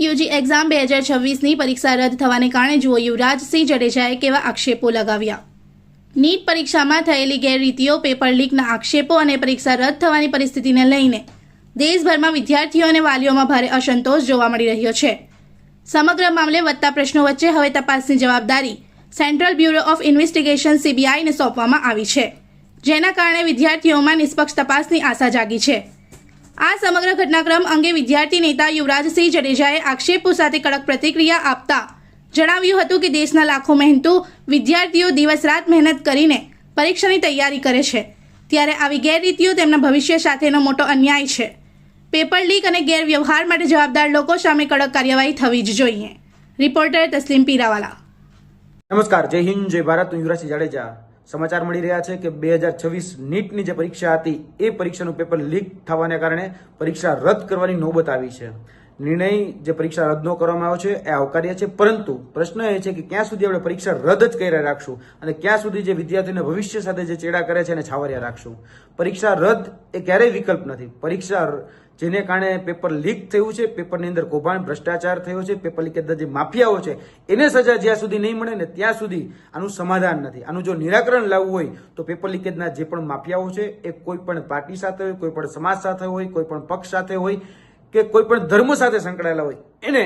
NEET UG exam 2026ની પરીક્ષા રદ થવાને કારણે જુઓ યુવરાજસિંહ જાડેજાએ કેવા આક્ષેપો લગાવ્યા। નીટ પરીક્ષામાં થયેલી ગેરરીતિઓ, પેપર લીકના આક્ષેપો અને પરીક્ષા રદ થવાની પરિસ્થિતિને લઈને દેશભરમાં વિદ્યાર્થીઓ અને વાલીઓમાં ભારે અસંતોષ જોવા મળી રહ્યો છે। સમગ્ર મામલે વધતા પ્રશ્નો વચ્ચે હવે તપાસની જવાબદારી સેન્ટ્રલ બ્યુરો ઓફ ઇન્વેસ્ટિગેશન CBIને સોંપવામાં આવી છે, જેના કારણે વિદ્યાર્થીઓમાં નિષ્પક્ષ તપાસની આશા જાગી છે। આ સમગ્ર ઘટનાક્રમ અંગે વિદ્યાર્થી નેતા યુવરાજસિંહ જાડેજાએ આક્ષેપો સાથે કડક પ્રતિક્રિયા આપતા જણાવ્યું હતું કે દેશના લાખો મહેનતુ વિદ્યાર્થીઓ દિવસ રાત મહેનત કરીને પરીક્ષાની તૈયારી કરે છે, ત્યારે આવી ગેરરીતિઓ તેમના ભવિષ્ય સાથેનો મોટો અન્યાય છે। પેપર લીક અને ગેરવ્યવહાર માટે જવાબદાર લોકો સામે કડક કાર્યવાહી થવી જ જોઈએ। રિપોર્ટર તસ્લીમ પીરાવાલા। નમસ્કાર, જય હિન્દ, જય ભારત। હું યુવરાજસિંહ જાડેજા। સમાચાર મળી રહ્યા છે કે 2026 નીટની જે પરીક્ષા હતી એ પરીક્ષાનું પેપર લીક થવાને કારણે પરીક્ષા રદ કરવાની નોબત આવી છે। નિર્ણય જે પરીક્ષા રદ ન કરવામાં આવ્યો છે એ આવકાર્ય છે, પરંતુ પ્રશ્ન એ છે કે ક્યાં સુધી આપણે પરીક્ષા રદ જ કર્યા રાખશું અને ક્યાં સુધી જે વિદ્યાર્થીઓના ભવિષ્ય સાથે જે ચેડા કરે છે એને છાવર્યા રાખશું। પરીક્ષા રદ એ ક્યારેય વિકલ્પ નથી। પરીક્ષા જેને કારણે પેપર લીક થયું છે, પેપરની અંદર કૌભાંડ, ભ્રષ્ટાચાર થયો છે, પેપર લીકેજના જે માફિયાઓ છે એને સજા જ્યાં સુધી નહીં મળે ને ત્યાં સુધી આનું સમાધાન નથી। આનું જો નિરાકરણ લાવવું હોય તો પેપર લીકેજના જે પણ માફિયાઓ છે એ કોઈ પણ પાર્ટી સાથે હોય, કોઈ પણ સમાજ સાથે હોય, કોઈ પણ પક્ષ સાથે હોય કે કોઈ પણ ધર્મ સાથે સંકળાયેલા હોય એને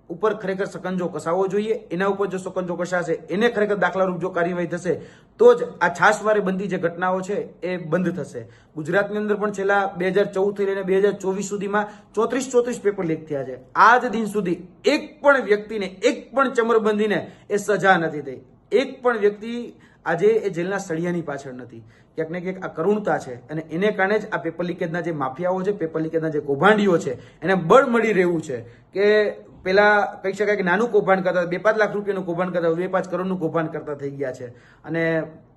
ઉપર ખરેખર સકંજો કસાવવો જોઈએ। એના ઉપર જો સકંજો કસાશે, એને ખરેખર દાખલારૂપ જો કાર્યવાહી થશે તો જ આ છાસવારે બંધી જે ઘટનાઓ છે એ બંધ થશે। ગુજરાતની અંદર પણ છેલ્લા 2014 થી લઈને 2024 સુધીમાં 34 પેપર લીક થયા છે। આજ દિન સુધી એક પણ વ્યક્તિને, એક પણ ચમરબંધીને એ સજા નથી થઈ। એક પણ વ્યક્તિ આજે એ જેલના સળિયાની પાછળ નથી। ક્યાંક ને ક્યાંક આ કરુણતા છે અને એને કારણે જ આ પેપર લીકેજના જે માફિયાઓ છે, પેપર લીકેજના જે કૌભાંડીઓ છે એને બળ મળી રહ્યું છે કે પેલા કહી શકાય કે નાનું કૌભાંડ કરતા, 2-5 લાખ રૂપિયાનું કૌભાંડ કરતા 2-5 કરોડનું કૌભાંડ કરતા થઈ ગયા છે। અને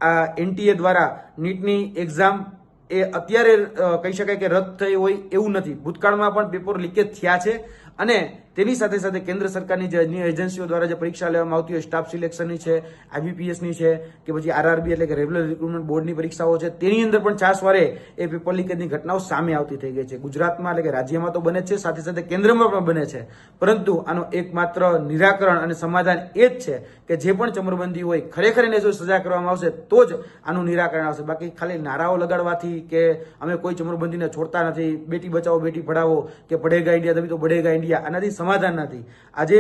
આ NTA દ્વારા નીટની એક્ઝામ એ અત્યારે કહી શકાય કે રદ થઈ હોય એવું નથી। ભૂતકાળમાં પણ પેપર લીકેજ થયા છે અને તેની સાથે સાથે કેન્દ્ર સરકારની જે અન્ય એજન્સીઓ દ્વારા જે પરીક્ષા લેવામાં આવતી હોય, સ્ટાફ સિલેક્શનની છે, IBPSની છે કે પછી RRB એટલે કે રેગ્યુલર રિક્રુટમેન્ટ બોર્ડની પરીક્ષાઓ છે, તેની અંદર પણ છાસવારે એ પેપર લીકેજની ઘટનાઓ સામે આવતી થઈ ગઈ છે। ગુજરાતમાં એટલે કે રાજ્યમાં તો બને છે, સાથે સાથે કેન્દ્રમાં પણ બને છે, પરંતુ આનો એકમાત્ર નિરાકરણ અને સમાધાન એ જ છે કે જે પણ ચમરબંધી હોય ખરેખર એને જો સજા કરવામાં આવશે તો જ આનું નિરાકરણ આવશે। બાકી ખાલી નારાઓ લગાડવાથી કે અમે કોઈ ચમરબંધીને છોડતા નથી, બેટી બચાવો બેટી પઢાવો કે પઢેગા ઇન્ડિયા તभी તો बढ़ेगा ઇન્ડિયા, આનાથી સમાધાન નથી। આજે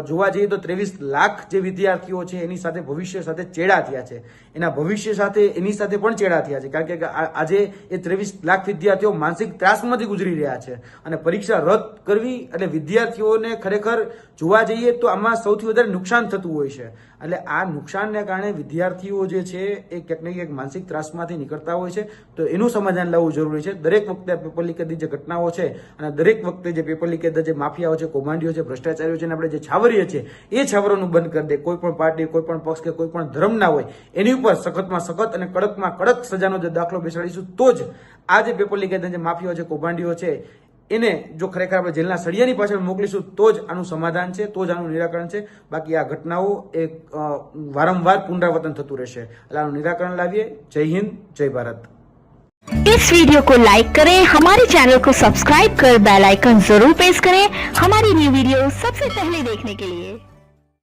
જોવા જઈએ તો 23 લાખ જે વિદ્યાર્થીઓ છે એની સાથે ભવિષ્ય સાથે ચેડા થયા છે, એના ભવિષ્ય સાથે એની સાથે પણ ચેડા થયા છે, કારણ કે આજે એ 23 લાખ વિદ્યાર્થીઓ માનસિક ત્રાસમાંથી ગુજરી રહ્યા છે અને પરીક્ષા રદ કરવી એટલે વિદ્યાર્થીઓને ખરેખર જોવા જઈએ તો આમાં સૌથી વધારે નુકસાન થતું હોય છે। એટલે આ નુકસાનને કારણે વિદ્યાર્થીઓ જે છે એ ક્યાંક ને ક્યાંક માનસિક ત્રાસમાંથી નીકળતા હોય છે, તો એનું સમાધાન લાવવું જરૂરી છે। દરેક વખતે પેપર લીકેજની જે ઘટનાઓ છે અને દરેક વખતે જે પેપર લીકેજના જે માફિયાઓ છે, કૌભાંડીઓ છે, ભ્રષ્ટાચારીઓ છે, આપણે જે છાવરીએ છીએ એ છાવરોનું બંધ કરી દે। કોઈ પણ પાર્ટી, કોઈ પણ પક્ષ કે કોઈ પણ ધર્મ ના હોય એની ઉપર સખતમાં સખત અને કડકમાં કડક સજાનો જે દાખલો બેસાડીશું તો જ આ જે પેપર લીકેજના જે માફિયાઓ છે, કૌભાંડીઓ છે એને જો ખરેખર આપણે જેલના સળિયાની પાછળ મોકલીશું તો જ આનું સમાધાન છે, તો જ આનું નિરાકરણ છે। બાકી આ ઘટનાઓ એ વારંવાર પુનરાવર્તન થતું રહેશે। એટલે આનું નિરાકરણ લાવીએ। જય હિન્દ, જય ભારત। इस वीडियो को लाइक करें, हमारे चैनल को सब्सक्राइब कर बेल आइकन जरूर प्रेस करें हमारी न्यू वीडियो सबसे पहले देखने के लिए।